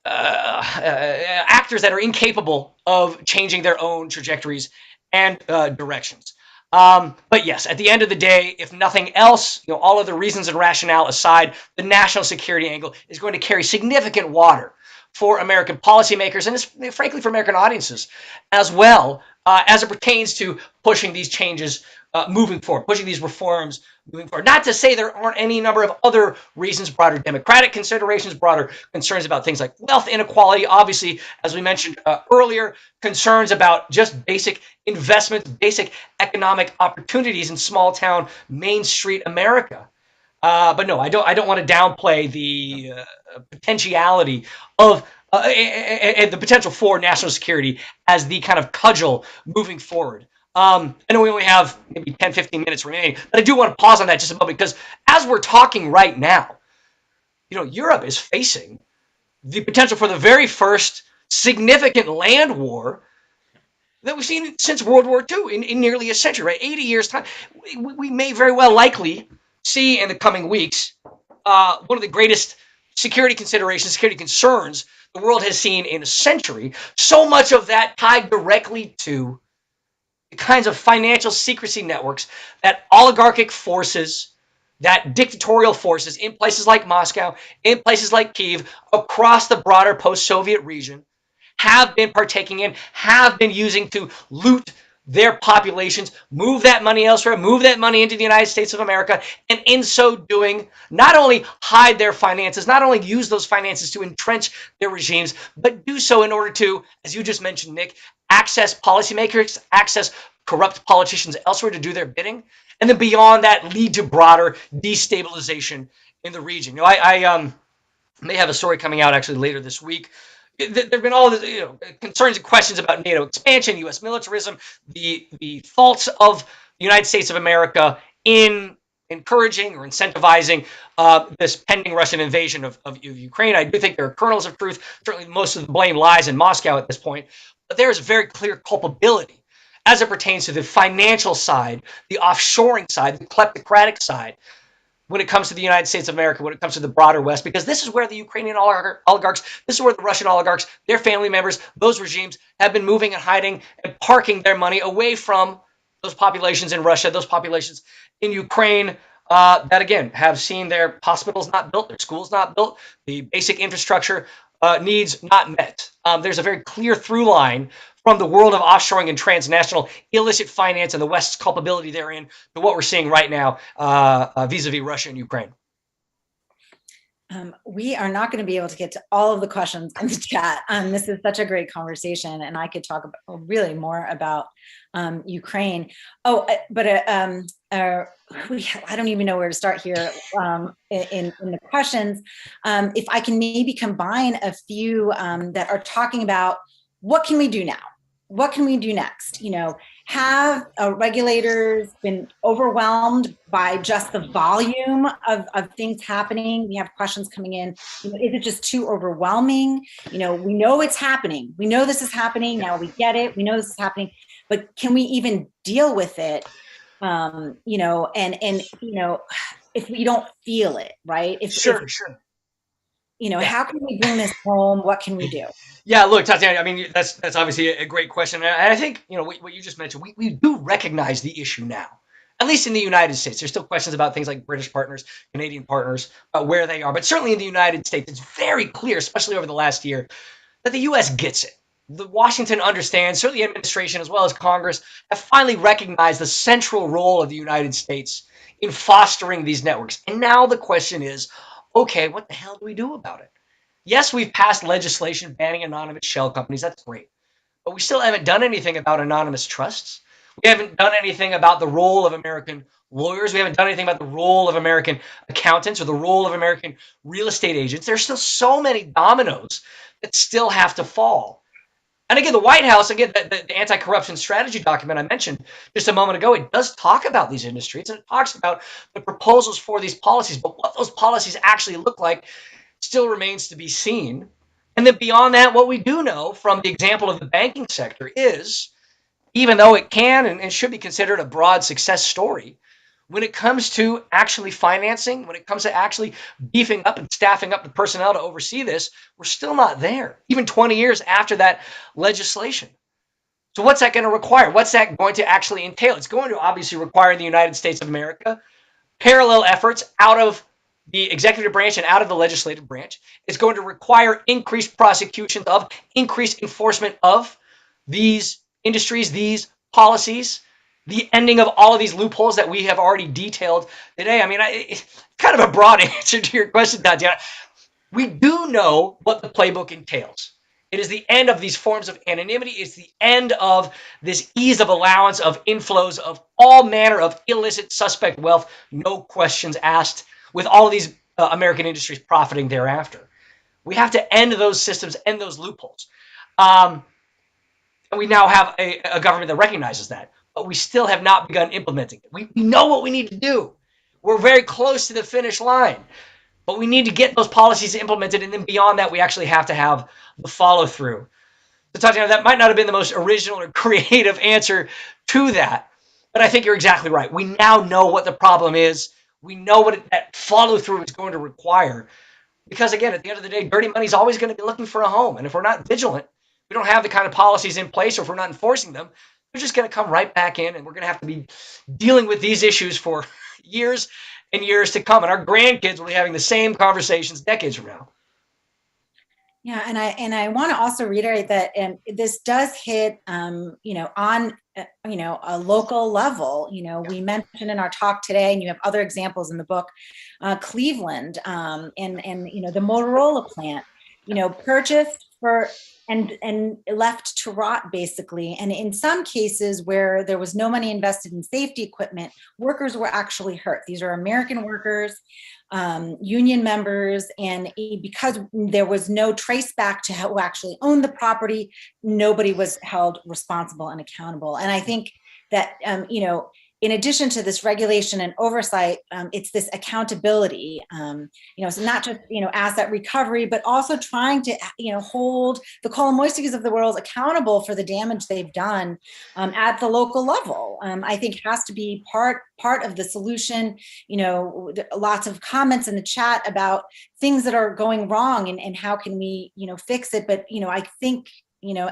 actors that are incapable of changing their own trajectories and directions. But yes, at the end of the day, if nothing else, all of the reasons and rationale aside, the national security angle is going to carry significant water for American policymakers and frankly for American audiences as well, as it pertains to pushing these changes moving forward, pushing these reforms moving forward. Not to say there aren't any number of other reasons, broader democratic considerations, broader concerns about things like wealth inequality, obviously, as we mentioned earlier, concerns about just basic investments, basic economic opportunities in small town Main Street America. But no, I don't want to downplay the potentiality of and the potential for national security as the kind of cudgel moving forward. I know we only have maybe 10, 15 minutes remaining, but I do want to pause on that just a moment because as we're talking right now, Europe is facing the potential for the very first significant land war that we've seen since World War II in nearly a century, right? 80 years time. We may very well likely see in the coming weeks one of the greatest security considerations, security concerns the world has seen in a century. So much of that tied directly to the kinds of financial secrecy networks that oligarchic forces, that dictatorial forces in places like Moscow, in places like Kyiv, across the broader post-Soviet region have been partaking in, have been using to loot their populations, move that money elsewhere, move that money into the United States of America, and in so doing, not only hide their finances, not only use those finances to entrench their regimes, but do so in order to, as you just mentioned, Nick, access policymakers, access corrupt politicians elsewhere to do their bidding. and then beyond that lead to broader destabilization in the region. I may have a story coming out actually later this week. There have been all the concerns and questions about NATO expansion, U.S. militarism, the faults of the United States of America in encouraging or incentivizing this pending Russian invasion of Ukraine. I do think there are kernels of truth. Certainly, most of the blame lies in Moscow at this point, but there is very clear culpability as it pertains to the financial side, the offshoring side, the kleptocratic side, when it comes to the United States of America, when it comes to the broader West, because this is where the Ukrainian oligarchs, this is where the Russian oligarchs, their family members, those regimes have been moving and hiding and parking their money away from those populations in Russia, those populations in Ukraine that, again, have seen their hospitals not built, their schools not built, the basic infrastructure needs not met. There's a very clear through line from the world of offshoring and transnational illicit finance and the West's culpability therein to what we're seeing right now vis-a-vis Russia and Ukraine. We are not going to be able to get to all of the questions in the chat. This is such a great conversation, and I could talk about, really more about Ukraine. Oh, but I don't even know where to start here in the questions. If I can maybe combine a few that are talking about what can we do now? What can we do next? Have regulators been overwhelmed by just the volume of things happening? We have questions coming in. Is it just too overwhelming? We know it's happening. We know this is happening. Now we get it. We know this is happening. But can we even deal with it? And if we don't feel it, right? Sure. How can we bring this home? What can we do? Yeah, look, Tatiana, I mean, that's obviously a great question. And I think, what you just mentioned, we do recognize the issue now, at least in the United States. There's still questions about things like British partners, Canadian partners, about where they are. But certainly in the United States, it's very clear, especially over the last year, that the U.S. gets it. Washington understands, certainly the administration as well as Congress, have finally recognized the central role of the United States in fostering these networks. And now the question is, okay, what the hell do we do about it? Yes, we've passed legislation banning anonymous shell companies. That's great. But we still haven't done anything about anonymous trusts. We haven't done anything about the role of American lawyers. We haven't done anything about the role of American accountants or the role of American real estate agents. There's still so many dominoes that still have to fall. And again, the White House, again, the anti-corruption strategy document I mentioned just a moment ago, it does talk about these industries and it talks about the proposals for these policies. But what those policies actually look like still remains to be seen. And then beyond that, what we do know from the example of the banking sector is, even though it can and should be considered a broad success story, when it comes to actually financing, when it comes to actually beefing up and staffing up the personnel to oversee this, we're still not there, even 20 years after that legislation. So what's that going to require? What's that going to actually entail? It's going to obviously require the United States of America parallel efforts out of the executive branch and out of the legislative branch. It's going to require increased prosecutions of, increased enforcement of these industries, these policies, the ending of all of these loopholes that we have already detailed today. I mean, it's kind of a broad answer to your question, Tatiana. We do know what the playbook entails. It is the end of these forms of anonymity. It's the end of this ease of allowance of inflows of all manner of illicit suspect wealth, no questions asked, with all of these American industries profiting thereafter. We have to end those systems, end those loopholes. And we now have a government that recognizes that, but we still have not begun implementing it. We know what we need to do. We're very close to the finish line, but we need to get those policies implemented, and then beyond that, we actually have to have the follow-through. So, Tatiana, that might not have been the most original or creative answer to that, but I think you're exactly right. We now know what the problem is. We know what that follow-through is going to require. Because, again, at the end of the day, dirty money is always going to be looking for a home. And if we're not vigilant, we don't have the kind of policies in place, or if we're not enforcing them, they're just going to come right back in, and we're going to have to be dealing with these issues for years and years to come. And our grandkids will be having the same conversations decades from now. Yeah, and I want to also reiterate that this does hit, on a local level. We mentioned in our talk today, and you have other examples in the book, Cleveland, and the Motorola plant, purchased and left to rot, basically. And in some cases where there was no money invested in safety equipment, workers were actually hurt. These are American workers, union members, and because there was no trace back to who actually owned the property, nobody was held responsible and accountable. And I think that, in addition to this regulation and oversight, it's this accountability, so not just, asset recovery, but also trying to, hold the Kolomoiskis of the world accountable for the damage they've done at the local level. I think has to be part of the solution. Lots of comments in the chat about things that are going wrong and how can we, fix it. But, I think,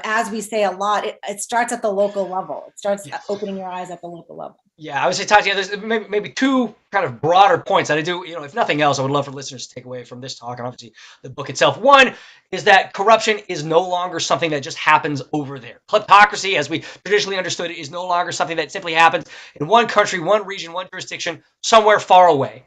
as we say a lot, it starts at the local level. It starts opening your eyes at the local level. Yeah, I would say, Tatiana, there's maybe two kind of broader points that I do, if nothing else, I would love for listeners to take away from this talk and obviously the book itself. One is that corruption is no longer something that just happens over there. Kleptocracy, as we traditionally understood it, is no longer something that simply happens in one country, one region, one jurisdiction, somewhere far away.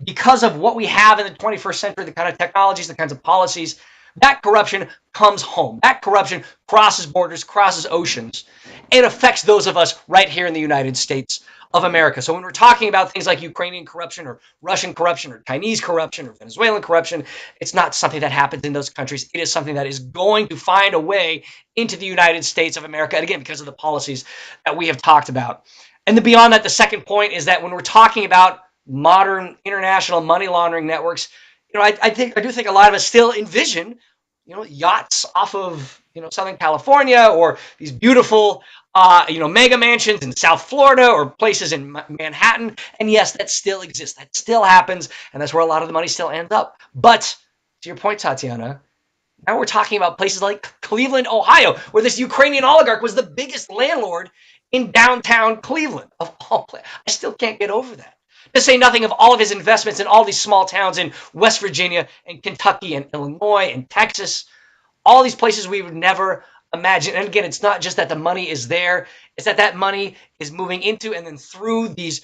Because of what we have in the 21st century, the kind of technologies, the kinds of policies, that corruption comes home. That corruption crosses borders, crosses oceans. It affects those of us right here in the United States of America. So when we're talking about things like Ukrainian corruption or Russian corruption or Chinese corruption or Venezuelan corruption, it's not something that happens in those countries. It is something that is going to find a way into the United States of America. And again, because of the policies that we have talked about. And then beyond that, the second point is that when we're talking about modern international money laundering networks, I do think a lot of us still envision, yachts off of, Southern California, or these beautiful, mega mansions in South Florida or places in Manhattan. And yes, that still exists. That still happens. And that's where a lot of the money still ends up. But to your point, Tatiana, now we're talking about places like Cleveland, Ohio, where this Ukrainian oligarch was the biggest landlord in downtown Cleveland of all places. I still can't get over that. To say nothing of all of his investments in all these small towns in West Virginia and Kentucky and Illinois and Texas, all these places we would never imagine. And again, it's not just that the money is there, it's that money is moving into and then through these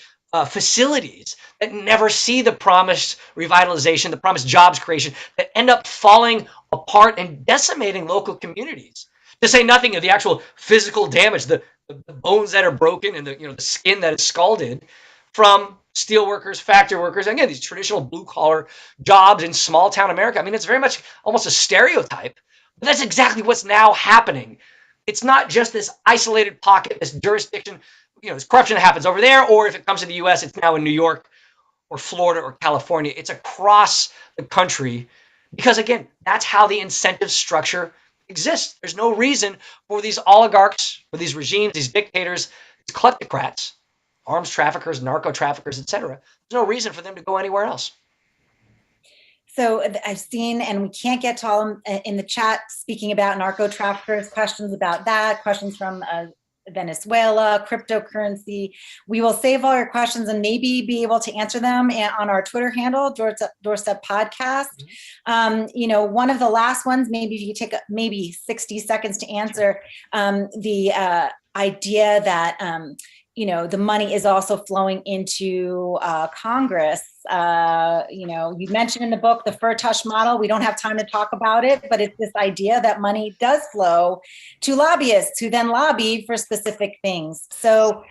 facilities that never see the promised revitalization, the promised jobs creation, that end up falling apart and decimating local communities. To say nothing of the actual physical damage, the bones that are broken and the skin that is scalded from steel workers, factory workers, and again, these traditional blue-collar jobs in small-town America. I mean, it's very much almost a stereotype, but that's exactly what's now happening. It's not just this isolated pocket, this jurisdiction, this corruption that happens over there, or if it comes to the U.S., it's now in New York or Florida or California. It's across the country because, again, that's how the incentive structure exists. There's no reason for these oligarchs, for these regimes, these dictators, these kleptocrats, arms traffickers, narco traffickers, etc. There's no reason for them to go anywhere else. So I've seen, and we can't get to all in the chat, speaking about narco traffickers, questions about that, questions from Venezuela, cryptocurrency. We will save all your questions and maybe be able to answer them on our Twitter handle, Doorstep Podcast. One of the last ones, maybe if you take maybe 60 seconds to answer, the idea that the money is also flowing into Congress. You mentioned in the book the Furtush model. We don't have time to talk about it, but it's this idea that money does flow to lobbyists who then lobby for specific things. So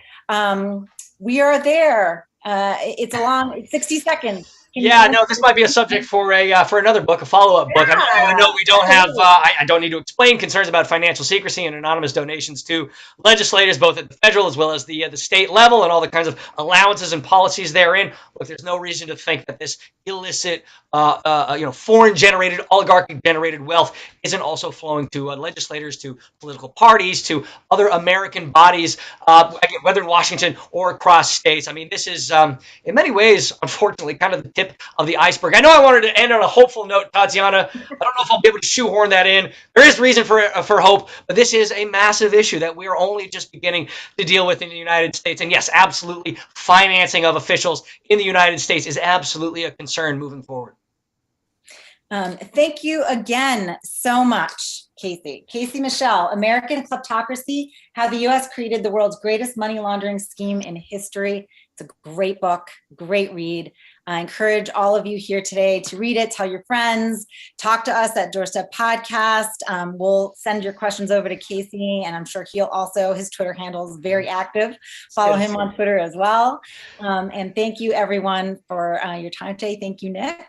we are there. It's a long 60 seconds. Yeah, no, this might be a subject for another book, a follow-up book. Yeah, I know we don't have, I don't need to explain concerns about financial secrecy and anonymous donations to legislators, both at the federal as well as the state level, and all the kinds of allowances and policies therein. Look, there's no reason to think that this illicit, foreign-generated, oligarchic-generated wealth isn't also flowing to legislators, to political parties, to other American bodies, whether in Washington or across states. I mean, this is, in many ways, unfortunately, kind of the tip of the iceberg. I know I wanted to end on a hopeful note, Tatiana. I don't know if I'll be able to shoehorn that in. There is reason for hope, but this is a massive issue that we are only just beginning to deal with in the United States. And yes, absolutely, financing of officials in the United States is absolutely a concern moving forward. Thank you again so much, Casey. Casey Michel, American Kleptocracy, How the U.S. Created the World's Greatest Money Laundering Scheme in History. It's a great book, great read. I encourage all of you here today to read it, tell your friends, talk to us at Doorstep Podcast. We'll send your questions over to Casey, and I'm sure he'll also, his Twitter handle is very active. Follow him on Twitter as well. And thank you everyone for your time today. Thank you, Nick.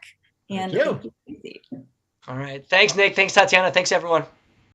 And thank you, Casey. All right. Thanks, Nick. Thanks, Tatiana. Thanks, everyone.